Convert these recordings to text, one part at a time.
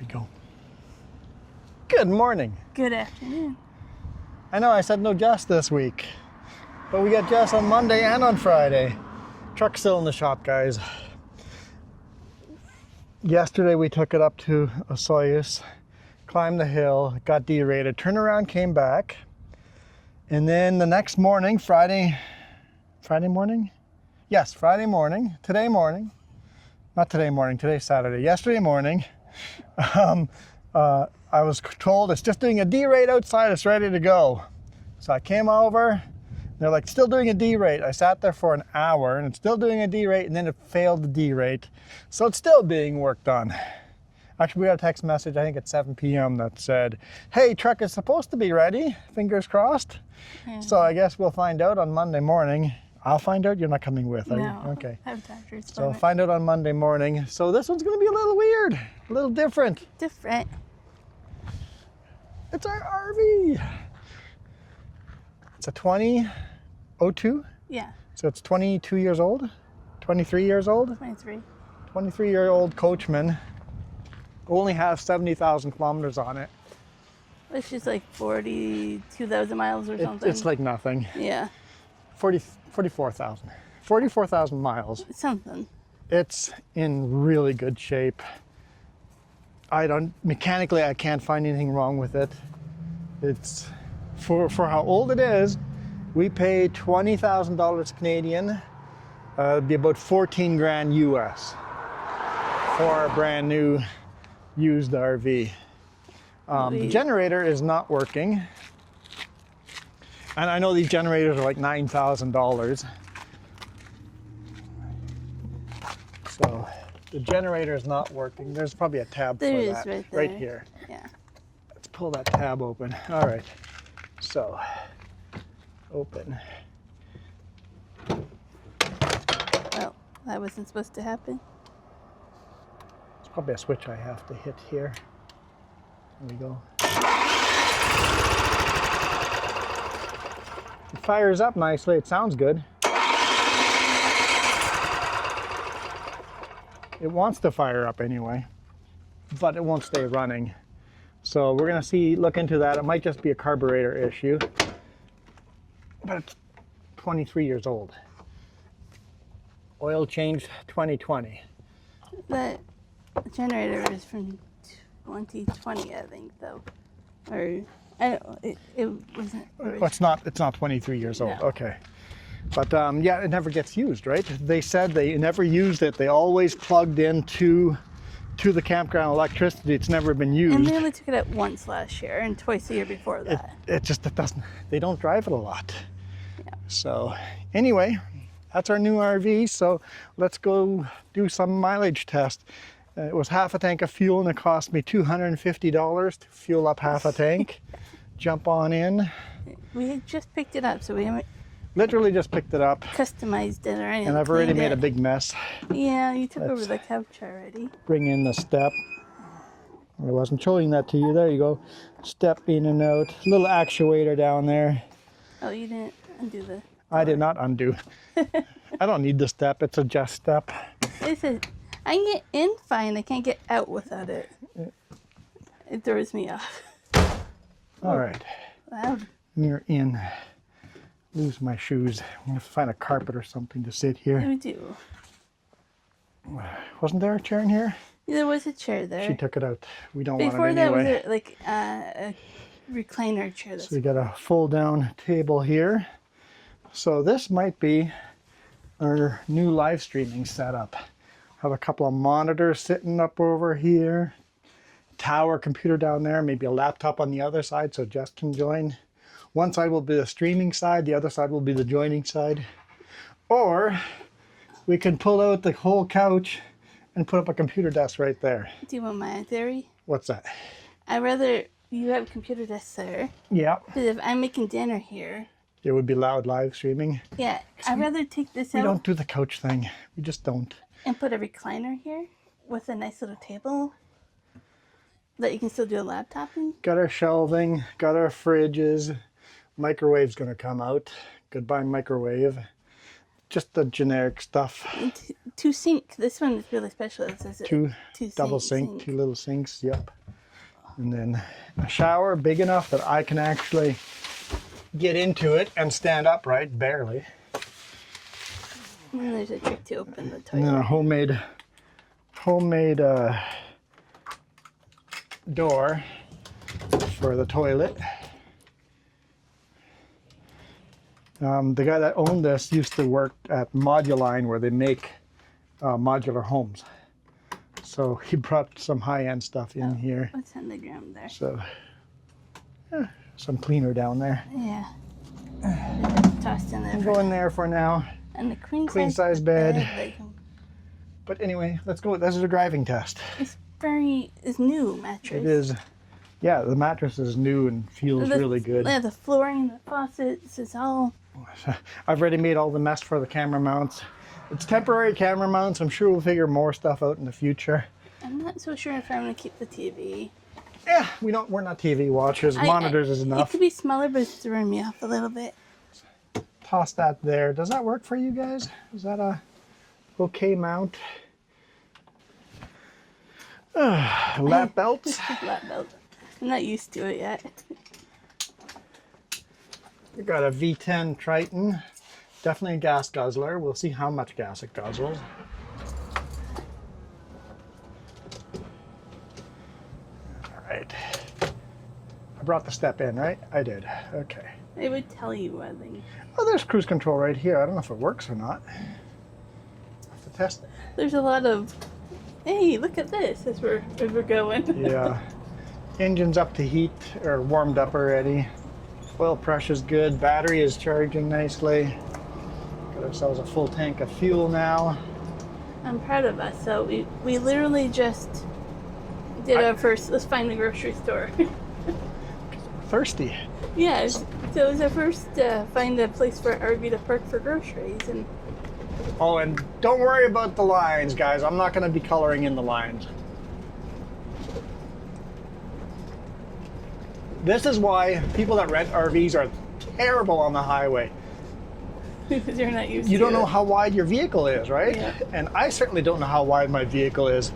we go. Good morning. Good afternoon. I know I said no Jess this week, but we got Jess on Monday and on Friday. Truck's still in the shop, guys. Yesterday we took it up to Osoyoos, climbed the hill, got derated, turned around, came back. And then the next morning, Friday morning? Yes, Friday morning, not today morning, today's Saturday. Yesterday morning, I was told it's just doing a derate outside, it's ready to go. So I came over, they're like, still doing a derate. I sat there for an hour and it's still doing a derate, and then it failed the derate. So it's still being worked on. Actually, we got a text message, I think at 7 p.m. that said, hey, truck is supposed to be ready, fingers crossed. Yeah. So I guess we'll find out on Monday morning. I'll find out, you're not coming with, are you? Okay. I have doctor's So I'll find out on Monday morning. So this one's gonna be a little weird, a little different. Different. It's our RV. It's a 2002? Yeah. So it's 22 years old? 23 years old? 23. 23-year-old Coachman. Only has 70,000 kilometers on it. It's just like 42,000 miles or something. It's like nothing. Yeah. 44,000. 44,000 miles. Something. It's in really good shape. Mechanically, I can't find anything wrong with it. It's, for how old it is, we pay $20,000 Canadian. It'd be about 14 grand US for a brand new used RV. The generator is not working. And I know these generators are like $9,000. So the generator is not working. There's probably a tab for that. Right there. Right here. Yeah. Let's pull that tab open. All right. So, open. Well, that wasn't supposed to happen. It's probably a switch I have to hit here. There we go. It fires up nicely. It sounds good. It wants to fire up anyway, but it won't stay running. So we're gonna look into that. It might just be a carburetor issue, but it's 23 years old. Oil change 2020. That generator is from 2020, I think, though. Or I don't. It wasn't. Well, it's not 23 years old. No. Okay. But yeah, it never gets used, right? They said they never used it. They always plugged into the campground electricity. It's never been used. And they only took it out once last year and twice the year before that. It doesn't. They don't drive it a lot. Yeah. So anyway, that's our new RV. So let's go do some mileage test. It was half a tank of fuel, and it cost me $250 to fuel up half a tank. Jump on in. We had just picked it up, so we haven't literally just picked it up. Customized it or anything. And I've already made a big mess. Yeah, you took over the couch already. Bring in the step. I wasn't showing that to you. There you go. Step in and out. Little actuator down there. Oh, you didn't undo the... I did not undo. I don't need the step. It's a just step. I can get in fine. I can't get out without it. It throws me off. All right. Loud. We're in. Lose my shoes. I'm gonna find a carpet or something to sit here. We do. Wasn't there a chair in here? Yeah, there was a chair there. She took it out. We don't want it Before anyway. that was like a recliner chair. So we got a fold down table here. So this might be our new live streaming setup. Have a couple of monitors sitting up over here. Tower computer down there, maybe a laptop on the other side so Jess can join. One side will be the streaming side, the other side will be the joining side. Or we can pull out the whole couch and put up a computer desk right there. Do you want my theory? What's that? I'd rather you have a computer desk there. Yeah. Because if I'm making dinner here. It would be loud live streaming. Yeah, I'd rather take this out. We don't do the couch thing. We just don't. And put a recliner here with a nice little table that you can still do a laptop in. Got our shelving, got our fridges. Microwave's gonna come out. Goodbye microwave. just the generic stuff. And two sink. This one is really special. It says Two double sink. two little sinks, yep. And then a shower big enough that I can actually get into it and stand upright, barely. And then there's a trick to open the toilet. And then a homemade door for the toilet. The guy that owned this used to work at Moduline, where they make modular homes. So he brought some high-end stuff in here. What's on the ground there? So some cleaner down there. Yeah. Tossed in there. We'll go in there for now. And the queen size bed. like, But anyway, let's go. This is a driving test. it's new mattress. It is. Yeah, the mattress is new and feels really good. Yeah, the flooring, the faucets, it's all. I've already made all the mess for the camera mounts. It's temporary camera mounts. I'm sure we'll figure more stuff out in the future. I'm not so sure if I'm gonna keep the TV. Yeah, we're not TV watchers. Monitors is It enough. could be smaller, but it's throwing me off a little bit. Toss that there. Does that work for you guys? Is that a okay mount? Lap belts. Lap belt. I'm not used to it yet. We got a V10 Triton. Definitely a gas guzzler. We'll see how much gas it guzzles. All right. I brought the step in, right? I did. Okay. It would tell you, I think. Oh, there's cruise control right here. I don't know if it works or not. Have to test it. There's a lot of, hey, look at this as we're going. Yeah. Engine's up to heat, or warmed up already. Oil pressure's good. Battery is charging nicely. Got ourselves a full tank of fuel now. I'm proud of us. So we literally just did our first, let's find a grocery store. Thirsty. Yeah, so it was our first find a place for RV to park for groceries. And Oh, and don't worry about the lines, guys. I'm not going to be coloring in the lines. This is why people that rent RVs are terrible on the highway. because you're not used to You don't it. know how wide your vehicle is, right? Yeah. And I certainly don't know how wide my vehicle is.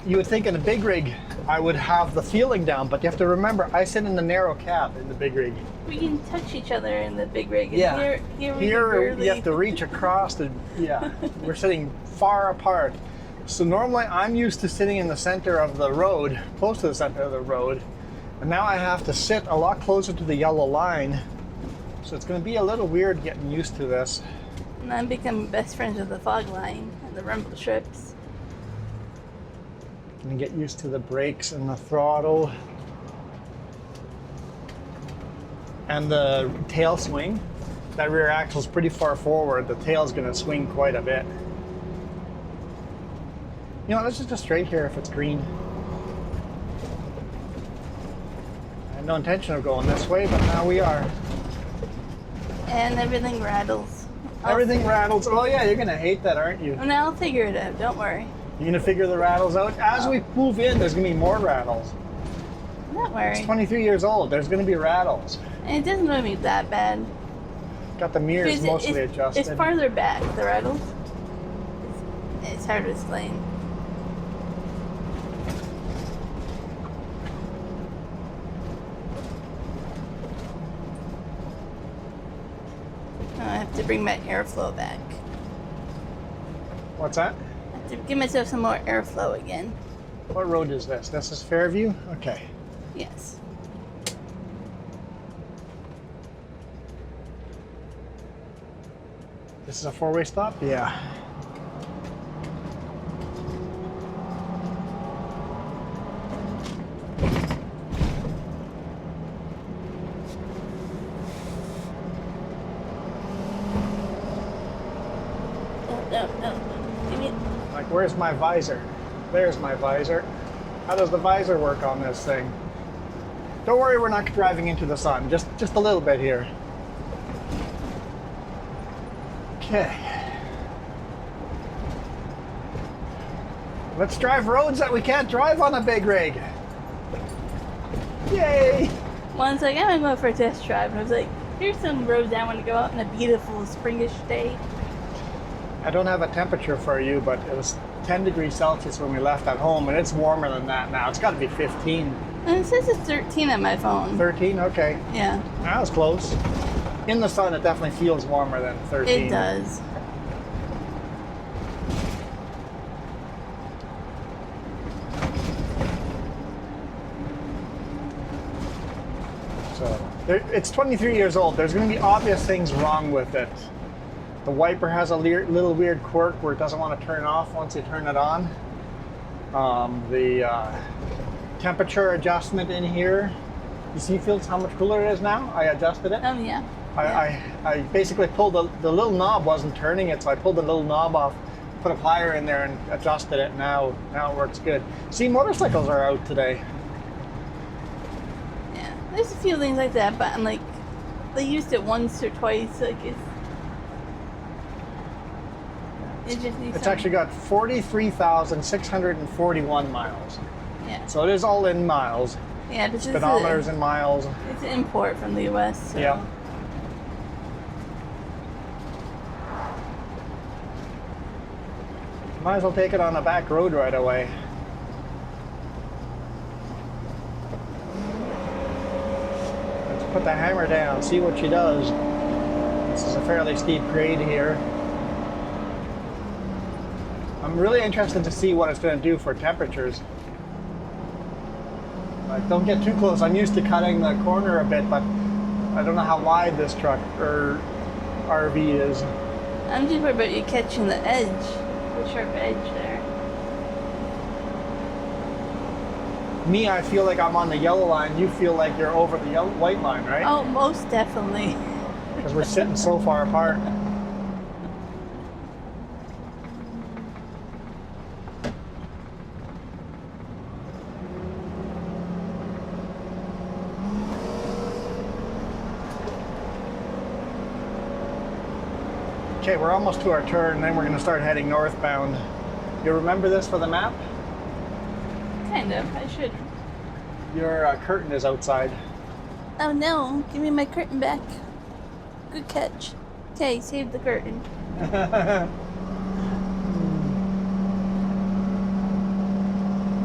You would think in a big rig I would have the feeling down, but you have to remember I sit in the narrow cab in the big rig. We can touch each other in the big rig. And Yeah. Here we Here can barely... you have to reach across the, yeah, we're sitting far apart. So normally I'm used to sitting in the center of the road, close to the center of the road, and now I have to sit a lot closer to the yellow line. So it's going to be a little weird getting used to this. And I'm becoming best friends with the fog line and the rumble strips. And get used to the brakes and the throttle. And the tail swing. That rear axle's pretty far forward. The tail's going to swing quite a bit. You know, let's just go straight here if it's green. I had no intention of going this way, but now we are. And everything rattles. Everything rattles. Oh yeah, you're going to hate that, aren't you? And I'll figure it out, don't worry. You're going to figure the rattles out? As we move in, there's going to be more rattles. Don't worry. It's 23 years old. There's going to be rattles. And it doesn't really be that bad. Got the mirrors Because mostly adjusted. It's farther back, the rattles. It's hard to explain. I have to bring my airflow back. What's that? I have to give myself some more airflow again. What road is this? This is Fairview? Okay. Yes. This is a four-way stop? Yeah. No. Give me... Like, where's my visor? There's my visor. How does the visor work on this thing? Don't worry, we're not driving into the sun. Just a little bit here. Okay. Let's drive roads that we can't drive on a big rig. Yay! One's like, I'm gonna go for a test drive. And I was like, here's some roads I want to go out on a beautiful springish day. I don't have a temperature for you, but it was 10 degrees Celsius when we left at home, and it's warmer than that now. It's got to be 15. And it says it's 13 on my phone. 13? Okay. Yeah. That was close. In the sun, it definitely feels warmer than 13. It does. So, it's 23 years old. There's going to be obvious things wrong with it. The wiper has a little weird quirk where it doesn't want to turn off once you turn it on. The temperature adjustment in here, you see how much cooler it is now? I adjusted it. Oh, yeah. I basically pulled the little knob wasn't turning it, so I pulled the little knob off, put a plier in there and adjusted it. Now it works good. See, motorcycles are out today. Yeah. There's a few things like that, but I'm like, they used it once or twice. Like it just needs It's some- actually got 43,641 miles. Yeah. So it is all in miles. Yeah, but Speedometers in miles. it's an import from the US. So. Yeah. Might as well take it on a back road right away. Let's put the hammer down, see what she does. This is a fairly steep grade here. I'm really interested to see what it's going to do for temperatures. Like, don't get too close. I'm used to cutting the corner a bit, but I don't know how wide this truck or RV is. I'm just worried about you catching the edge, the sharp edge there. Me, I feel like I'm on the yellow line. You feel like you're over the white line, right? Oh, most definitely. Because we're sitting so far apart. Okay, we're almost to our turn, then we're going to start heading northbound. You remember this for the map? Kind of. I should. Your curtain is outside. Oh no! Give me my curtain back. Good catch. Okay, save the curtain.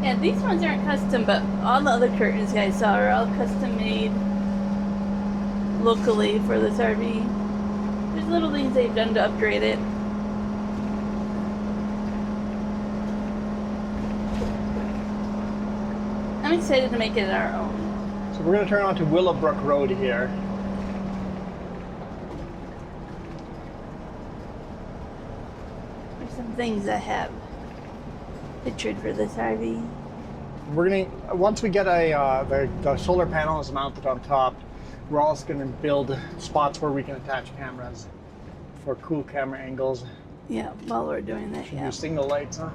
Yeah, these ones aren't custom, but all the other curtains you guys saw are all custom made locally for this RV. There's little things they've done to upgrade it. I'm excited to make it our own. So we're going to turn onto Willowbrook Road here. There's some things I have pictured for this RV. We're going to, once we get the solar panels mounted on top, we're also going to build spots where we can attach cameras for cool camera angles. Yeah, while we're doing that, yeah. New signal lights, huh?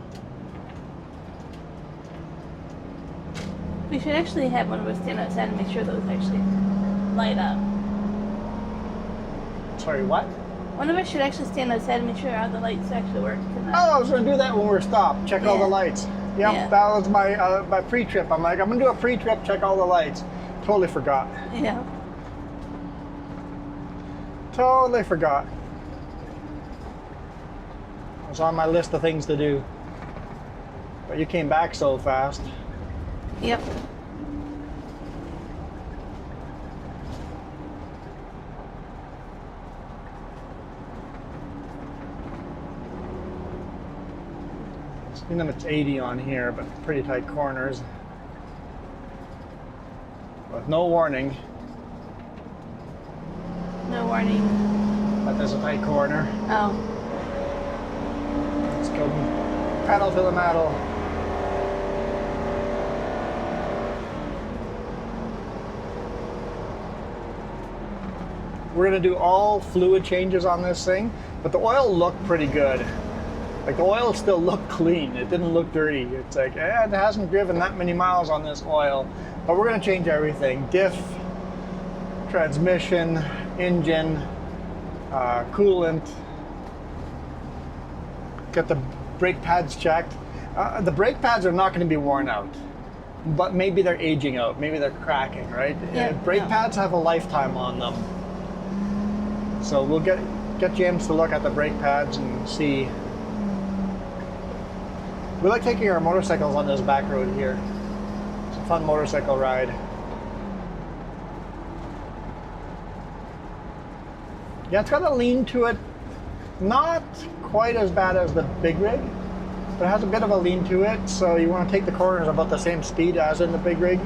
We should actually have one of us stand outside and make sure those actually light up. Sorry, what? One of us should actually stand outside and make sure all the lights actually work. Oh, I was going to do that when we're stopped. Check all the Yeah. lights. Yep, Yeah. that was my pre-trip. I'm like, I'm going to do a pre-trip, check all the lights. Totally forgot. Yeah. Totally forgot. It was on my list of things to do. But you came back so fast. Yep. You know, it's 80 on here, but pretty tight corners. With no warning No warning. that there's a tight corner. Oh. Let's go pedal to the metal. We're gonna do all fluid changes on this thing, but the oil looked pretty good. Like, the oil still looked clean. It didn't look dirty. It's like, it hasn't driven that many miles on this oil. But we're gonna change everything. Diff, transmission, engine, coolant. Get the brake pads checked. The brake pads are not gonna be worn out, but maybe they're aging out. Maybe they're cracking, right? Yeah, Brake yeah. pads have a lifetime on them. So we'll get get James to look at the brake pads and see. We like taking our motorcycles on this back road here. It's a fun motorcycle ride. Yeah, it's got a lean to it. Not quite as bad as the big rig, but it has a bit of a lean to it. So you want to take the corners about the same speed as in the big rig.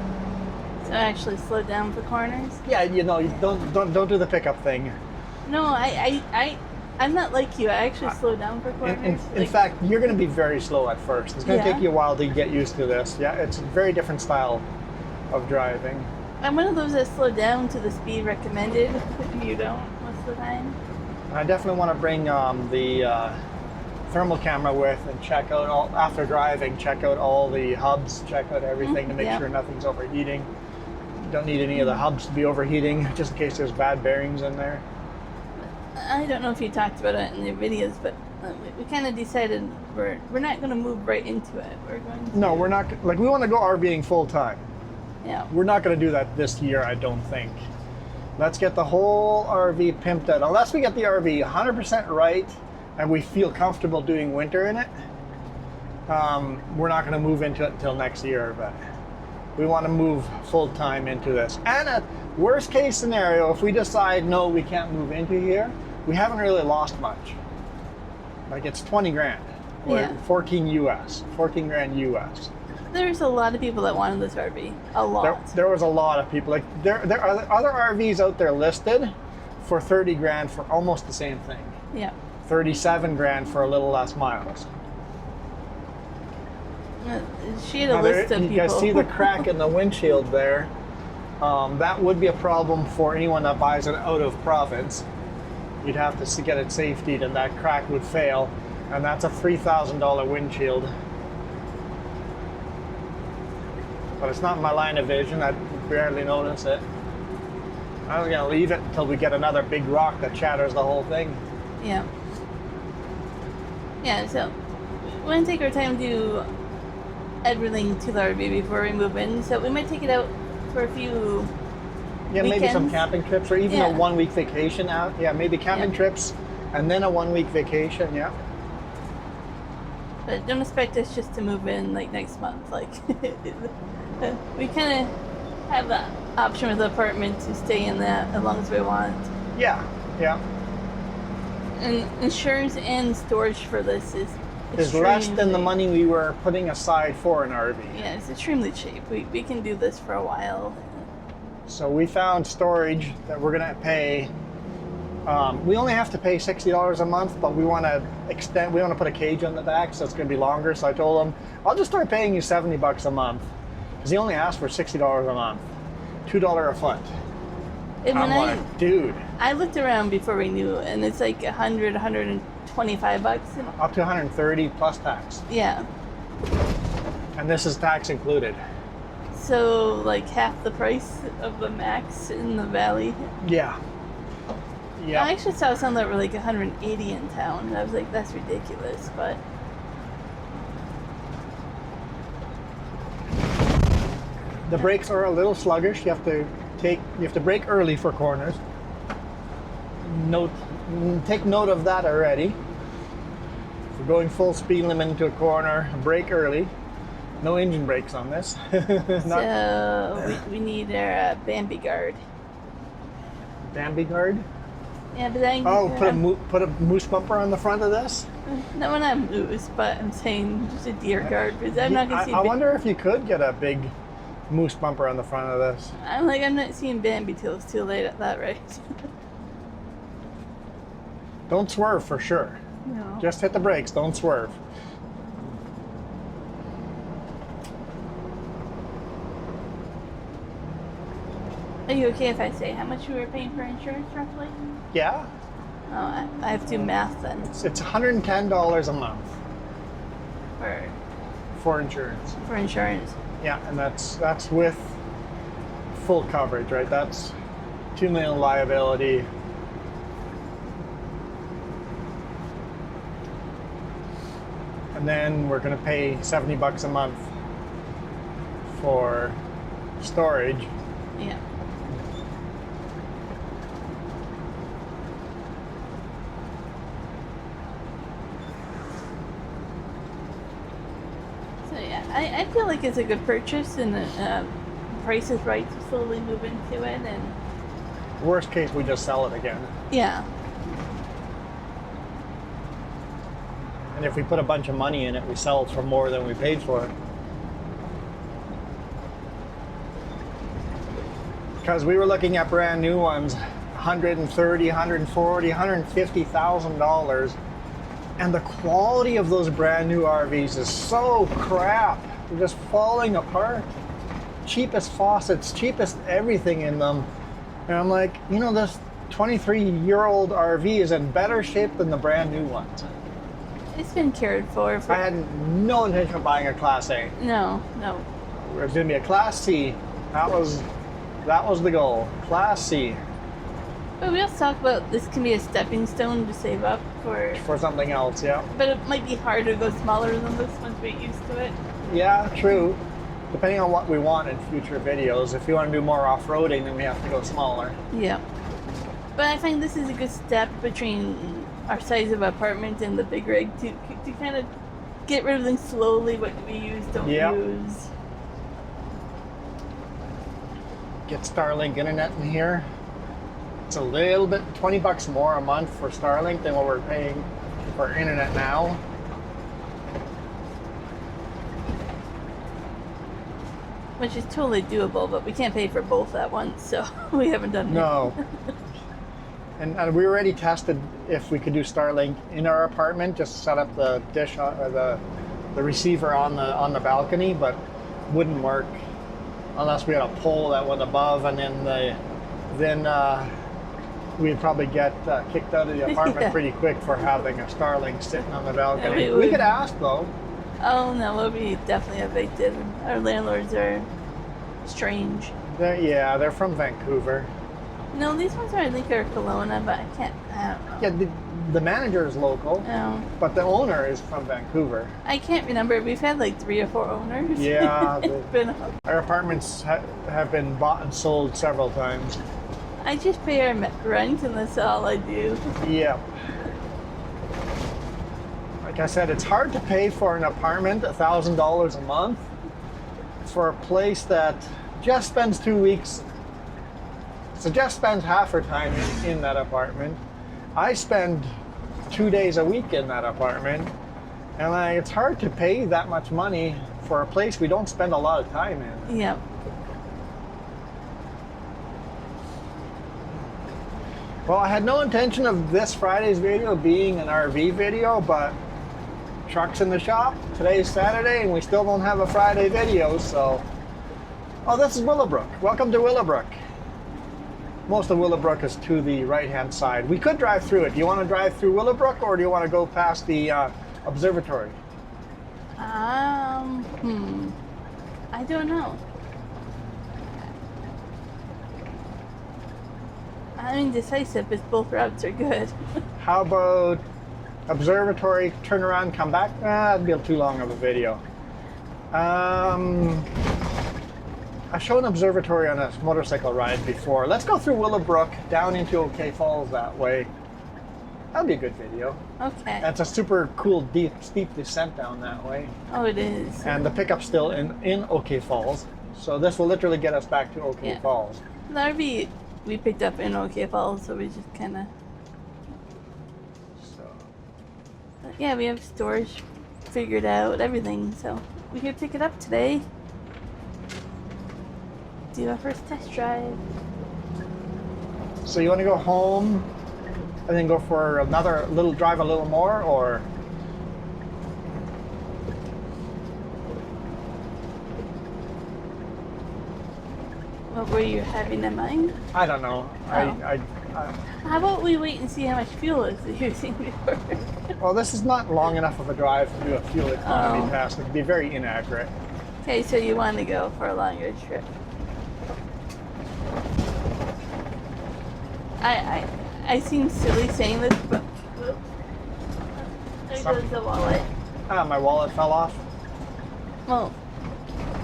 So actually slow down for corners? Yeah, you know, you don't do the pickup thing. No, I'm not like you. I actually slow down for corners. In fact, you're going to be very slow at first. It's going to Yeah. take you a while to get used to this. Yeah, it's a very different style of driving. I'm one of those that slow down to the speed recommended. You don't most of the time. I definitely want to bring the thermal camera with and check out all, after driving, check out all the hubs, check out everything to make yeah. sure nothing's overheating. You don't need any of the hubs to be overheating, just in case there's bad bearings in there. I don't know if you talked about it in your videos, but we kind of decided we're not going to move right into it. We're going to... No, we're not. Like, we want to go RVing full time. Yeah. We're not going to do that this year, I don't think. Let's get the whole RV pimped out. Unless we get the RV 100% right and we feel comfortable doing winter in it, we're not going to move into it until next year. But we want to move full time into this. And at worst case scenario, if we decide no, we can't move into here, we haven't really lost much. Like, it's 20 grand or Yeah. 14 grand US. There's a lot of people that wanted this RV. A lot. There was a lot of people. Like, there are other RVs out there listed for 30 grand for almost the same thing. Yeah. 37 grand for a little less miles. She had a Now, list of people. you guys see the crack in the windshield there? That would be a problem for anyone that buys it out of province. You'd have to get it safetied and that crack would fail. And that's a $3,000 windshield. But it's not in my line of vision. I barely notice it. I was gonna leave it until we get another big rock that shatters the whole thing. Yeah. Yeah, so we want to take our time to do everything to the RV before we move in. So we might take it out for a few Yeah, maybe some weekends. camping trips or even Yeah. a 1 week vacation out. Yeah, maybe camping Yeah. trips and then a 1 week vacation, yeah. But don't expect us just to move in like next month. Like we kind of have the option with the apartment to stay in that as long as we want. Yeah, yeah. And insurance and storage for this is Less than the extremely- money we were putting aside for an RV. Yeah, it's extremely cheap. We can do this for a while. So we found storage that we're gonna pay. We only have to pay $60 a month, but we want to extend. We want to put a cage on the back, so it's going to be longer. So I told him, I'll just start paying you $70 a month, because he only asked for $60 a month, $2 a foot. And I'm when like, dude, I looked around before we knew, and it's like $125. up to 130 plus tax, Yeah. and this is tax included. So like half the price of the max in the valley. Yeah. I Yeah. actually saw some that were like 180 in town. And I was like, that's ridiculous. But The brakes are a little sluggish. You have to brake early for corners. Take note of that already. If you're going full speed limit into a corner, brake early. No engine brakes on this. so we need our Bambi guard. Bambi guard. Yeah, but then Put a moose bumper on the front of this. no, not moose, but I'm saying just a deer guard because I'm not gonna see. I wonder if you could get a big moose bumper on the front of this. I'm not seeing Bambi till it's too late at that rate. Don't swerve for sure. No. Just hit the brakes. Don't swerve. Are you okay if I say how much you were paying for insurance roughly? Yeah. Oh, I have to do math then It's $110 a month for for insurance. insurance. Yeah, and that's with full coverage, right? That's $2 million liability. And then we're gonna pay $70 a month for storage. Yeah. I feel like it's a good purchase, and price is right to slowly move into it, and Worst case, we just sell it again. yeah. And if we put a bunch of money in it, we sell it for more than we paid for it. Because we were looking at brand new ones, $130,000, $140,000, $150,000, and the quality of those brand new RVs is so crap. They're just falling apart. Cheapest faucets, cheapest everything in them. And I'm like, you know, this 23-year-old RV is in better shape than the brand new ones. It's been cared for. I had no intention of buying a Class A. No. It was going to be a Class C. That was the goal. Class C. But we also talk about this can be a stepping stone to save up for something else, yeah. But it might be hard to go smaller than this once we get used to it. Yeah, true. Depending on what we want in future videos. If you want to do more off-roading, then we have to go smaller. Yeah. But I think this is a good step between our size of apartment and the big rig to kind of get rid of things slowly. What do we use, don't use. Get Starlink internet in here. It's a little bit, $20 more a month for Starlink than what we're paying for internet now. Which is totally doable, but we can't pay for both at once, so we haven't done it. No. And we already tested if we could do Starlink in our apartment, just set up the dish or the receiver on the balcony, but wouldn't work unless we had a pole that went above, and then we'd probably get kicked out of the apartment pretty quick for having a Starlink sitting on the balcony. Yeah, we could ask though. Oh no, we'll be definitely evicted. Our landlords are strange. They're from Vancouver. No, these ones I think are Kelowna, but I don't know. Yeah, the manager is local, but the owner is from Vancouver. I can't remember. We've had like 3 or 4 owners. Yeah. Our apartments have been bought and sold several times. I just pay our rent, and that's all I do. Yeah. Like I said, it's hard to pay for an apartment, $1,000 a month, for a place that just spends 2 weeks. So just spends half her time in that apartment. I spend 2 days a week in that apartment, and it's hard to pay that much money for a place we don't spend a lot of time in. Yep. Well, I had no intention of this Friday's video being an RV video, but truck's in the shop. Today's Saturday, and we still don't have a Friday video, so... Oh, this is Willowbrook. Welcome to Willowbrook. Most of Willowbrook is to the right-hand side. We could drive through it. Do you want to drive through Willowbrook, or do you want to go past the observatory? I don't know. I'm indecisive, but both routes are good. How about observatory, turn around, come back? That'd be too long of a video. I've shown observatory on a motorcycle ride before. Let's go through Willowbrook, down into OK Falls that way. That'd be a good video. Okay. That's a super cool, deep, steep descent down that way. Oh, it is. And the pickup's still in OK Falls. So this will literally get us back to OK Falls. The RV we picked up in OK Falls, so we just kind of... But yeah, we have storage figured out, everything, so we could pick it up today. Do our first test drive. So you want to go home and then go for another little drive, a little more, or? What were you having in mind? I don't know. Oh. How about we wait and see how much fuel is using before? Well, this is not long enough of a drive to do a fuel economy test. It would be very inaccurate. Okay, so you want to go for a longer trip. I seem silly saying this, but there goes the wallet. My wallet fell off. Well,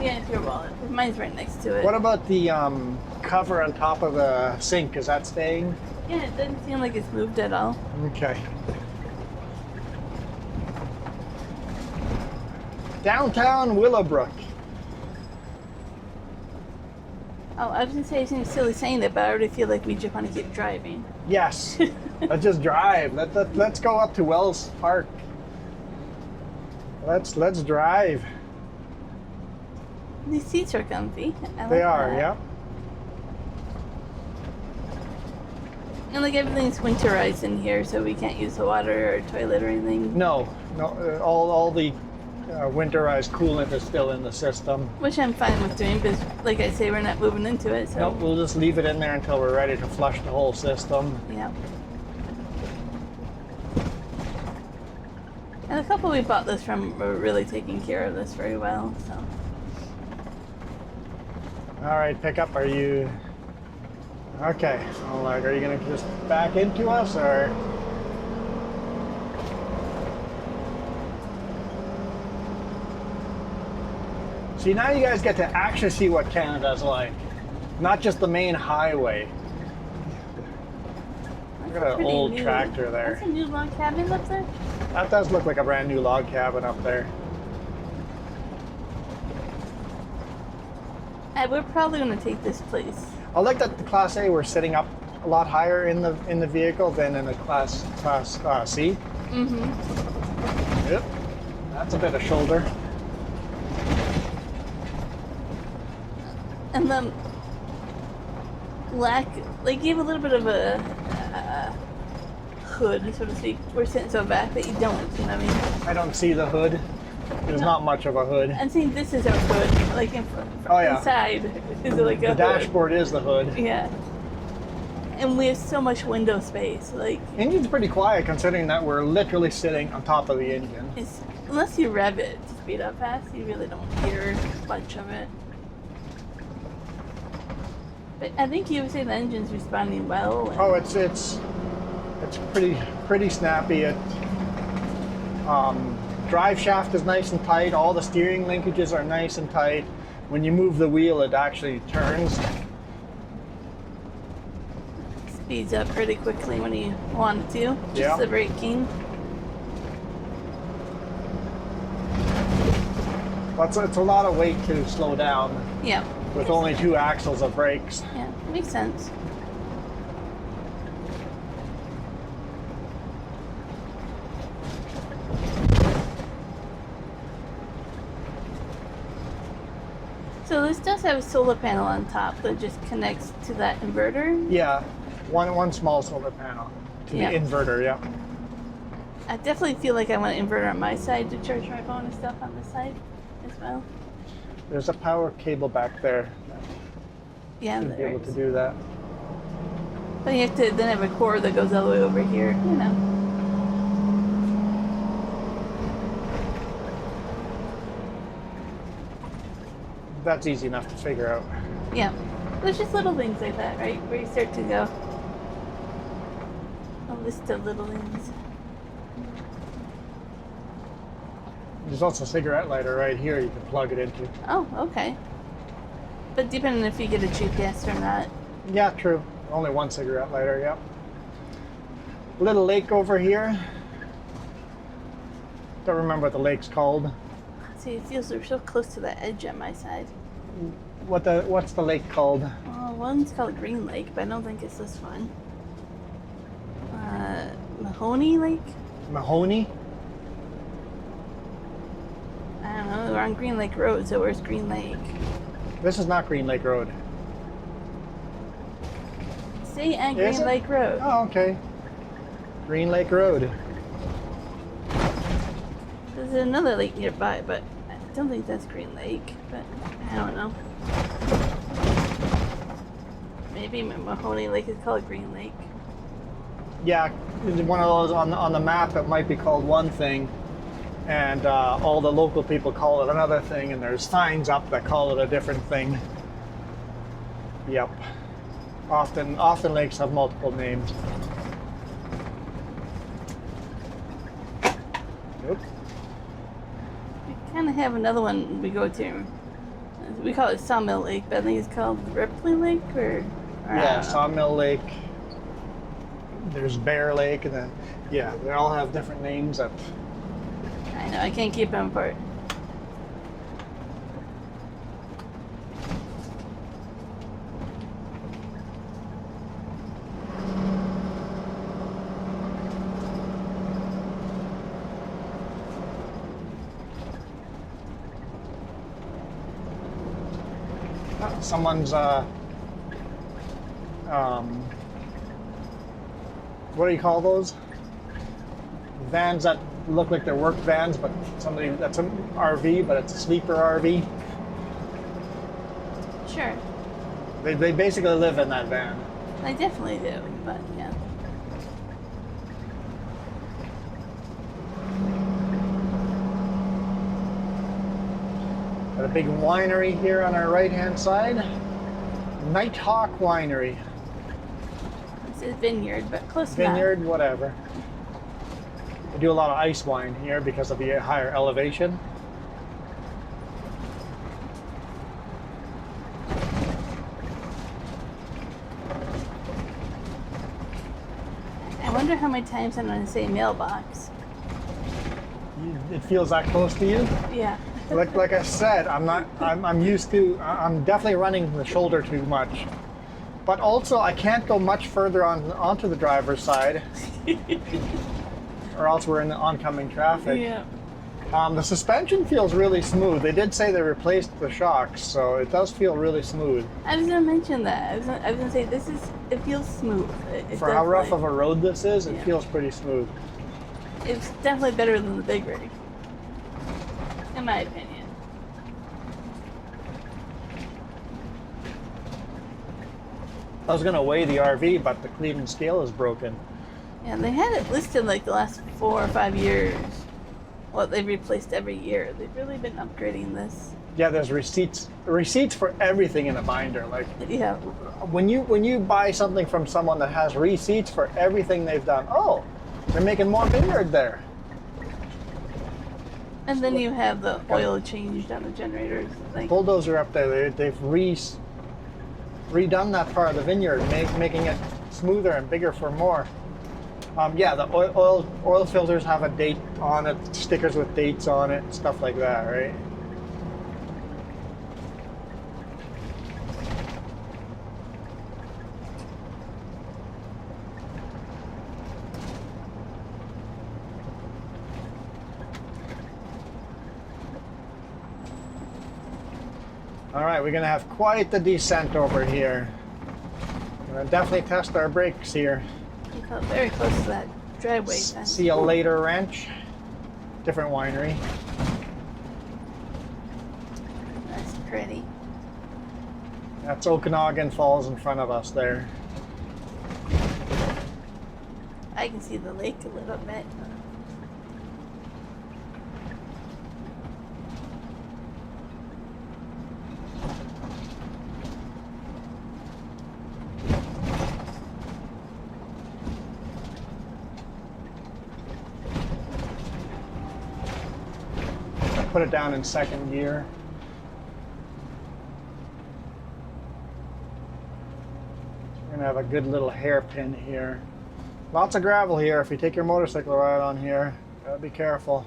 yeah, it's your wallet. Mine's right next to it. What about the cover on top of the sink? Is that staying? Yeah, it doesn't seem like it's moved at all. Okay. Downtown Willowbrook. Oh, I was gonna say something silly saying that, but I already feel like we just want to keep driving. Yes. Let's just drive. Let's go up to Wells Park. Let's drive. These seats are comfy. I like They are, that. yeah. And like everything's winterized in here, so we can't use the water or toilet or anything. No, all the winterized coolant is still in the system. Which I'm fine with doing, because like I say, we're not moving into it, so. Nope, we'll just leave it in there until we're ready to flush the whole system. Yeah. And the couple we bought this from were really taking care of this very well, so. All right, pickup, are you... Okay, so like, are you gonna just back into us, or? See, now you guys get to actually see what Canada's like. Not just the main highway. Look at an old tractor there. That's a new log cabin up there? That does look like a brand new log cabin up there. We're probably going to take this place. I like that the Class A we're sitting up a lot higher in the vehicle than in the Class C. Mm-hmm. Yep, that's a bit of shoulder. And then gave a little bit of a hood, so to speak. We're sitting so back that you don't, you know what I mean? I don't see the hood. There's not much of a hood. I'm saying this is our hood, like in front, Oh, yeah. inside is like a The hood. dashboard is the hood. Yeah. And we have so much window space, like Engine's pretty quiet considering that we're literally sitting on top of the engine. it's, unless you rev it to speed up fast, you really don't hear much of it. But I think you would say the engine's responding well. And Oh, it's pretty snappy. Drive shaft is nice and tight. All the steering linkages are nice and tight. When you move the wheel, it actually turns. speeds up pretty quickly when you want it to. Just Yeah. the braking. But it's a lot of weight to slow down Yeah. with only 2 axles of brakes. Yeah, makes sense. So this does have a solar panel on top that just connects to that inverter. Yeah, one small solar panel to Yeah. the inverter. Yeah. I definitely feel like I want an inverter on my side to charge my phone and stuff on this side as well. There's a power cable back there. Yeah, Should be there able to is. do that. But you have to then have a cord that goes all the way over here, you know. That's easy enough to figure out. Yeah. There's just little things like that, right? Where you start to go. A list of little things. There's also a cigarette lighter right here you can plug it into. Oh, okay. But depending if you get a GPS or not. Yeah, true. Only one cigarette lighter, yeah. Little lake over here. Don't remember what the lake's called. See, it feels we're so close to the edge on my side. What's the lake called? Oh, one's called Green Lake, but I don't think it's this one. Mahoney Lake? Mahoney? I don't know. We're on Green Lake Road, so where's Green Lake? This is not Green Lake Road. Stay at Is Green it? Lake Road. Oh, okay. Green Lake Road. There's another lake nearby, but I don't think that's Green Lake. But I don't know. Maybe Mahoney Lake is called Green Lake. Yeah, one of those on the map it might be called one thing, and all the local people call it another thing, and there's signs up that call it a different thing. Yep. Often lakes have multiple names. Yep. We kind of have another one we go to. We call it Sawmill Lake, but I think it's called Ripley Lake, or Yeah, Sawmill Lake. There's Bear Lake, and then yeah, they all have different names. I know I can't keep them apart. someone's what do you call those? Vans that look like they're work vans, but somebody that's an RV, but it's a sleeper RV. Sure. They basically live in that van. I definitely do, but yeah. Got a big winery here on our right-hand side. Nighthawk Winery. This is vineyard, but close Vineyard, whatever. They do a lot of ice wine here because of the higher elevation. I wonder how many times I'm going to say mailbox. It feels that close to you? Yeah. Like I said, I'm used to, I'm definitely running the shoulder too much. But also I can't go much further onto the driver's side or else we're in the oncoming traffic. Yeah. The suspension feels really smooth. They did say they replaced the shocks, so it does feel really smooth. I was going to mention that. I was going to say it feels smooth. For how rough of a road this is, it feels pretty smooth. It's definitely better than the big rig, in my opinion. I was gonna weigh the RV, but the Cleveland scale is broken. Yeah, they had it listed like the last 4 or 5 years. What they've replaced every year. They've really been upgrading this. Yeah, there's receipts for everything in a binder. Like, Yeah. when you buy something from someone that has receipts for everything they've done, oh, they're making more vineyard there. And then you have the oil changed on the generators. Like, Bulldozer up there, they've redone that part of the vineyard, making it smoother and bigger for more. Yeah, the oil filters have a date on it, stickers with dates on it, stuff like that, right? All right, we're gonna have quite the descent over here. We're gonna definitely test our brakes here. you got very close to that driveway. See you later, Ranch. Different winery. That's pretty. That's Okanagan Falls in front of us there. I can see the lake a little bit. Put it down in second gear. We're gonna have a good little hairpin here. Lots of gravel here. If you take your motorcycle ride on here, gotta be careful.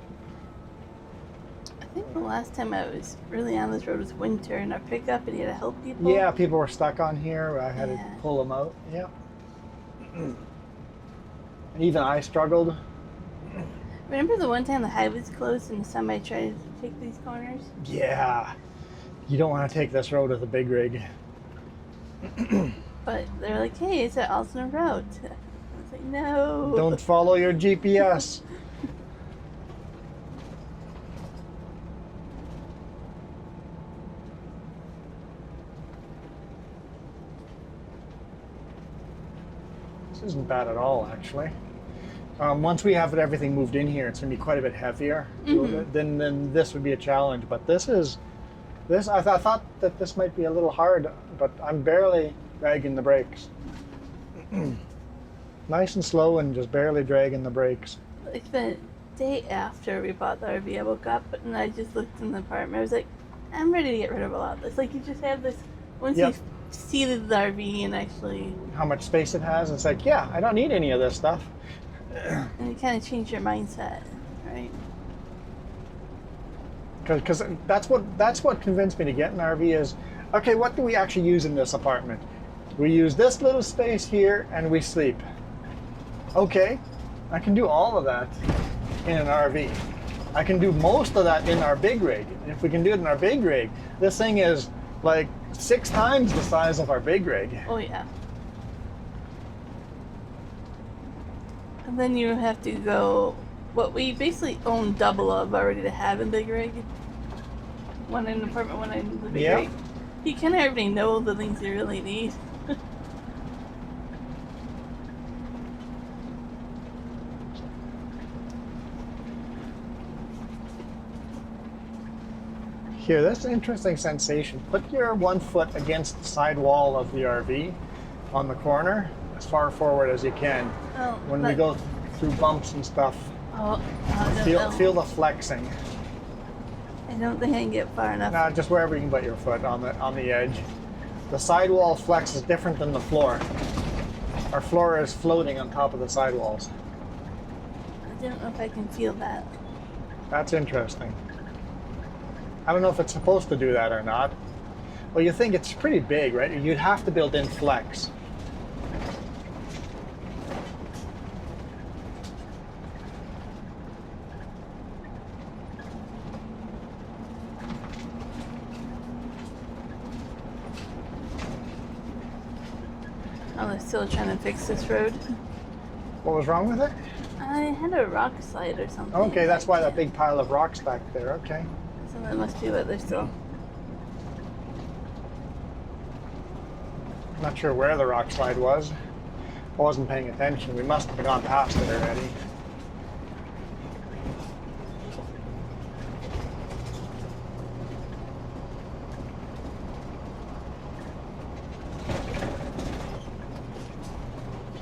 I think the last time I was really on this road was winter, and I picked up and you had to help people. Yeah, people were stuck on here. I had to pull them out. Yeah. And even I struggled. Remember the one time the highway was closed and somebody tried to take these corners? Yeah. You don't want to take this road with a big rig. But they're like, hey, it's an alternate route. I was like, no. Don't follow your GPS. This isn't bad at all, actually. Once we have everything moved in here, it's going to be quite a bit heavier. Mm-hmm. Then this would be a challenge. But I thought that this might be a little hard, but I'm barely dragging the brakes. Nice and slow and just barely dragging the brakes. Like the day after we bought the RV, I woke up and I just looked in the apartment. I was like, I'm ready to get rid of a lot of this. Like, you just have this, once Yep. you've seated the RV and actually... How much space it has, it's like, yeah, I don't need any of this stuff. And you kind of change your mindset, right? Because that's what convinced me to get an RV is, okay, what do we actually use in this apartment? We use this little space here and we sleep. Okay, I can do all of that in an RV. I can do most of that in our big rig. And if we can do it in our big rig, this thing is like 6 times the size of our big rig. Oh yeah. And then you have to go, what we basically own double of already to have in big rig. One in the apartment, one in the big rig. You kind of already know the things you really need. Here, that's an interesting sensation. Put your 1 foot against the side wall of the RV on the corner, as far forward as you can. Oh, When we go through bumps and stuff, feel the flexing. I don't think I can get far enough. No, just wherever you can put your foot on the edge. The sidewall flex is different than the floor. Our floor is floating on top of the sidewalls. I don't know if I can feel that. That's interesting. I don't know if it's supposed to do that or not. Well, you think it's pretty big, right? You'd have to build in flex. Oh, they're still trying to fix this road. What was wrong with it? I had a rock slide or something. Okay, that's why that big pile of rocks back there, okay. So that must be what they're still... Not sure where the rock slide was. I wasn't paying attention. We must have gone past it already.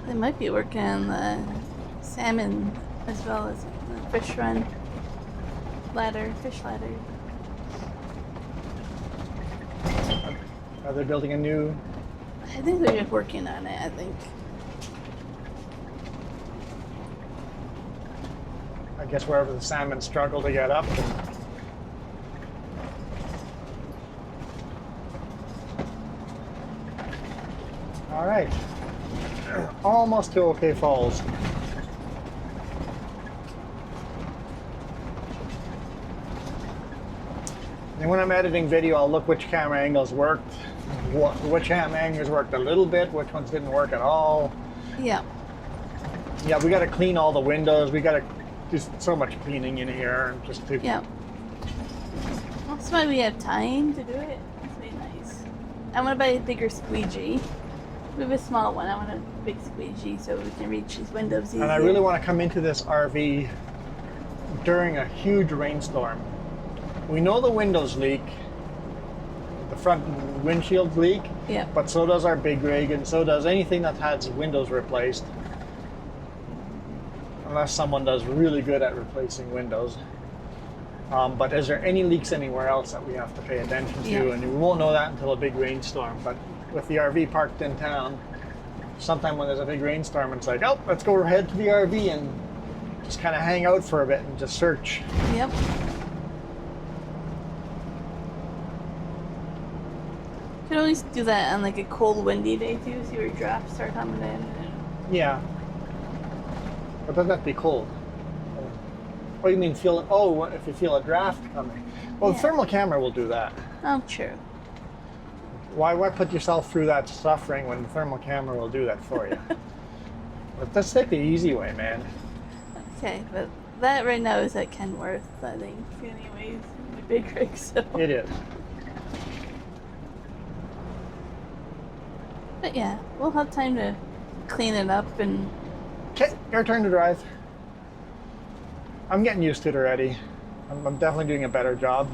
They might be working on the salmon as well as the fish run. Fish ladder. Are they building a new... I think they're just working on it, I think. I guess wherever the salmon struggle to get up. All right. Almost to OK Falls. And when I'm editing video, I'll look which camera angles worked, which camera angles worked a little bit, which ones didn't work at all. Yeah. Yeah, we got to clean all the windows. We got to do so much cleaning in here, just to. Yeah. That's why we have time to do it. It's really nice. I want to buy a bigger squeegee. We have a small one. I want a big squeegee so we can reach these windows easier. And I really want to come into this RV during a huge rainstorm. We know the windows leak, the front windshields leak, yeah. But so does our big rig, and so does anything that has windows replaced. Unless someone does really good at replacing windows. But is there any leaks anywhere else that we have to pay attention to? Yeah. And we won't know that until a big rainstorm. But with the RV parked in town, sometime when there's a big rainstorm, it's like, oh, let's go ahead to the RV and just kind of hang out for a bit and just search. Yep. You can always do that on like a cold, windy day too, so your drafts start coming in. Yeah. But doesn't have to be cold. What do you mean feel? Oh, if you feel a draft coming. Well, Yeah. the thermal camera will do that. Oh, true. Why put yourself through that suffering when the thermal camera will do that for you? But let's take the easy way, man. Okay, but that right now is at Kenworth, I think. Anyways, the big rig, so. It is. But yeah, we'll have time to clean it up and. Okay, your turn to drive. I'm getting used to it already. I'm definitely doing a better job.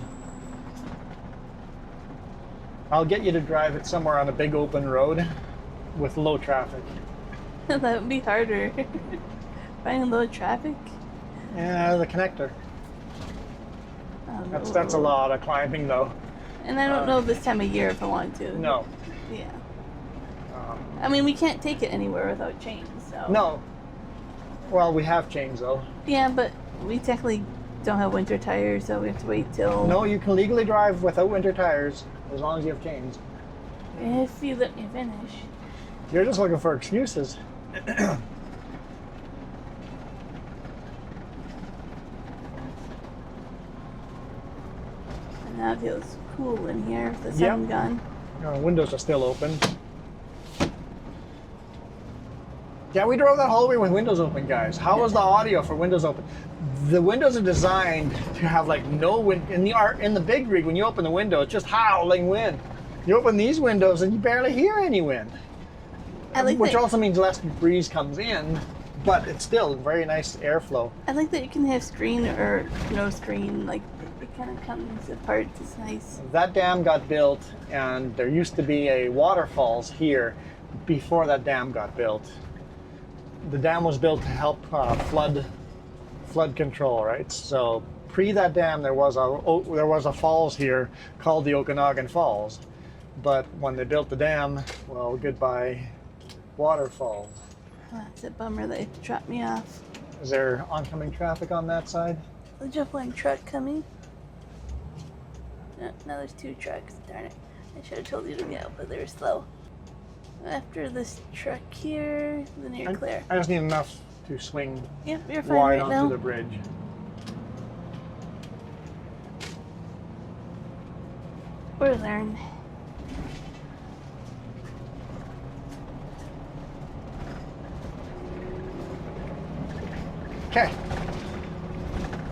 I'll get you to drive it somewhere on a big open road with low traffic. That would be harder. Finding low traffic? Yeah, the connector. That's a lot of climbing though. And I don't know this time of year if I want to. No. Yeah. I mean, we can't take it anywhere without chains, so. No. Well, we have chains though. Yeah, but we technically don't have winter tires, so we have to wait till. No, you can legally drive without winter tires as long as you have chains. If you let me finish. You're just looking for excuses. And that feels cool in here with the sun gone. Windows are still open. Yeah, we drove that whole way with windows open, guys. How was the audio for windows open? The windows are designed to have like no wind. In the big rig, when you open the window, it's just howling wind. You open these windows and you barely hear any wind. Which also means less breeze comes in, but it's still very nice airflow. I like that you can have screen or no screen, like it kind of comes apart. It's nice. That dam got built, and there used to be a waterfalls here before that dam got built. The dam was built to help flood control, right? So pre that dam, there was a falls here called the Okanagan Falls, but when they built the dam, well, goodbye waterfall. It's a bummer they dropped me off. Is there oncoming traffic on that side? The jet plane truck coming. No, now there's 2 trucks. Darn it! I should have told you to go, but they were slow. After this truck here, then you're clear. I just need enough to swing Yep, you're fine wide right onto now. the bridge. We'll learn. Okay.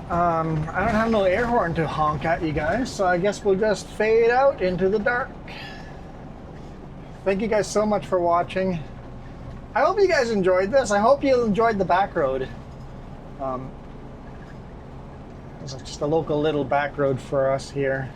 I don't have no air horn to honk at you guys, so I guess we'll just fade out into the dark. Thank you guys so much for watching. I hope you guys enjoyed this. I hope you enjoyed the back road. It's just a local little back road for us here.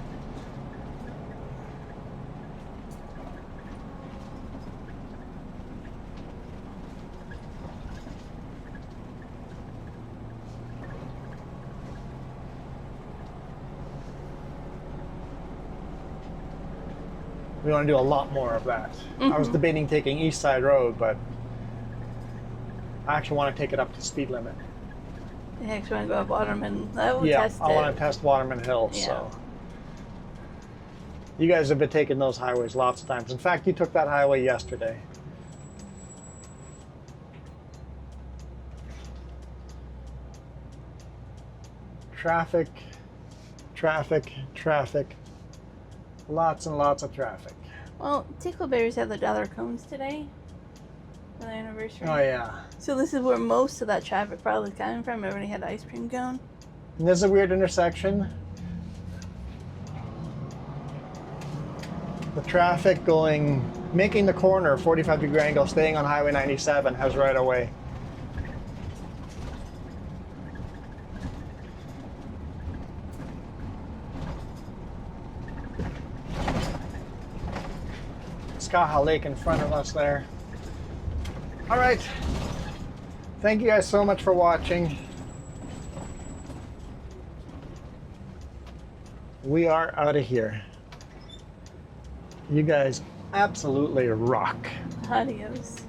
We want to do a lot more of that. I was debating taking East Side Road, but I actually want to take it up to speed limit. I actually want to go up Waterman. I will Yeah, test I it. want to test Waterman Hill. Yeah. So you guys have been taking those highways lots of times. In fact, you took that highway yesterday. Traffic, traffic, traffic. Lots and lots of traffic. Well, Tickle Bears have the dollar cones today for the anniversary. Oh yeah. So this is where most of that traffic probably coming from. Everybody had the ice cream cone. And this is a weird intersection. The traffic making the corner, 45-degree angle, staying on Highway 97 has right of way. Skaha Lake in front of us there. All right. Thank you guys so much for watching. We are out of here. You guys absolutely rock. Adios.